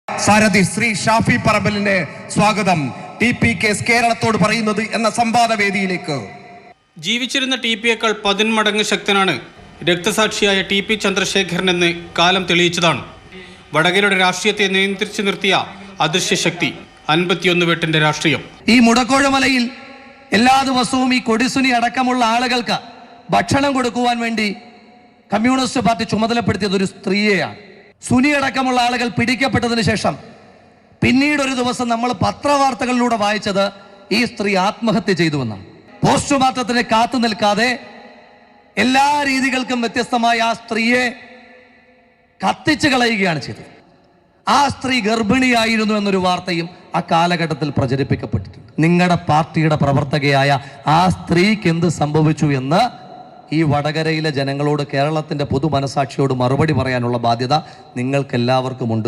സാരഥി ശ്രീ ഷാഫി പറമ്പലിനെ സ്വാഗതം. TPK കേരളത്തോട് പറയുന്നത് എന്ന സംവാദ വേദിയിലേക്ക്. ജീവിച്ചിരുന്ന TPയേക്കാൾ 10 മടങ്ങ് ശക്തനാണ് രക്തസാക്ഷിയായ TP ചന്ദ്രശേഖരൻ എന്ന് കാലം തെളിയിച്ചതാണ്. വടകരയുടെ രാഷ്ട്രീയത്തെ നിയന്ത്രിച്ചു നിർത്തിയ അദൃശ്യ ശക്തി 51 വെട്ടിന്റെ രാഷ്ട്രീയം. ഈ മുടക്കോഴമലയിൽ എല്ലാ ദിവസവും ഈ കൊടിസുനി അടക്കമുള്ള ആളുകൾക്ക് ഭക്ഷണം കൊടുക്കുവാൻ വേണ്ടി കമ്മ്യൂണിസ്റ്റ് പാർട്ടി ചുമതലപ്പെടുത്തിയത് ഒരു സ്ത്രീയെയാണ്. സുനി അടക്കമുള്ള ആളുകൾ പിടിക്കപ്പെട്ടതിന് ശേഷം പിന്നീട് ഒരു ദിവസം നമ്മൾ പത്രവാർത്തകളിലൂടെ വായിച്ചത് ഈ സ്ത്രീ ആത്മഹത്യ ചെയ്തുവെന്നാണ്. പോസ്റ്റ്മോർട്ടത്തിന് കാത്തു നിൽക്കാതെ എല്ലാ രീതികൾക്കും വ്യത്യസ്തമായ ആ സ്ത്രീയെ കത്തിച്ചു കളയുകയാണ് ചെയ്തത്. ആ സ്ത്രീ ഗർഭിണിയായിരുന്നു എന്നൊരു വാർത്തയും ആ കാലഘട്ടത്തിൽ പ്രചരിപ്പിക്കപ്പെട്ടിട്ടുണ്ട്. നിങ്ങളുടെ പാർട്ടിയുടെ പ്രവർത്തകയായ ആ സ്ത്രീക്ക് എന്ത് സംഭവിച്ചു എന്ന് ഈ വടകരയിലെ ജനങ്ങളോട്, കേരളത്തിന്റെ പൊതു മനസാക്ഷിയോട് മറുപടി പറയാനുള്ള ബാധ്യത നിങ്ങൾക്കെല്ലാവർക്കുമുണ്ട്.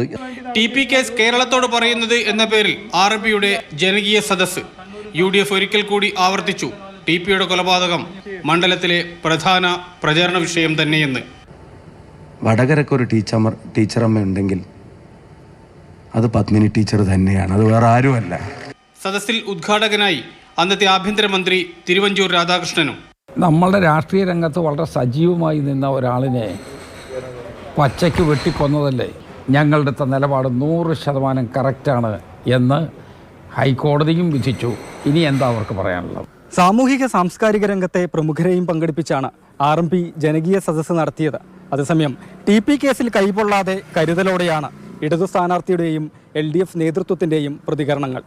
TPK കേരളത്തോട് പറയുന്നത് എന്ന പേരിൽ RP-യുടെ ജനകീയ സദസ്സ് UDF ഒരിക്കൽ കൂടി ആവർത്തിച്ചു. TPയുടെ കൊലപാതകം മണ്ഡലത്തിലെ പ്രധാന പ്രചാരണ വിഷയം തന്നെയെന്ന്. വടകരക്കൊരു ടീച്ചറമ്മ ഉണ്ടെങ്കിൽ അത് പത്മിനി ടീച്ചർ തന്നെയാണ്, അത് വേറെ ആരുമല്ല. സദസ്സിൽ ഉദ്ഘാടകനായി അന്നത്തെ ആഭ്യന്തരമന്ത്രി തിരുവഞ്ചൂർ രാധാകൃഷ്ണനും. നമ്മളുടെ രാഷ്ട്രീയ രംഗത്ത് വളരെ സജീവമായി നിന്ന ഒരാളിനെ പച്ചയ്ക്ക് വെട്ടിക്കൊന്നതല്ലേ. ഞങ്ങളുടെ നിലപാട് 100% കറക്റ്റാണ് എന്ന് ഹൈക്കോടതിയും വിധിച്ചു. ഇനി എന്താ അവർക്ക് പറയാനുള്ളത്? സാമൂഹിക സാംസ്കാരിക രംഗത്തെ പ്രമുഖരെയും പങ്കെടുപ്പിച്ചാണ് RMP ജനകീയ സദസ്സ് നടത്തിയത്. അതേസമയം TP കേസിൽ കൈപൊള്ളാതെ കരുതലോടെയാണ് ഇടതു സ്ഥാനാർത്ഥിയുടെയും LDF നേതൃത്വത്തിൻ്റെയും പ്രതികരണങ്ങൾ.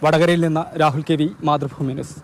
വടകരയിൽ നിന്ന് രാഹുൽ KV, മാതൃഭൂമി ന്യൂസ്.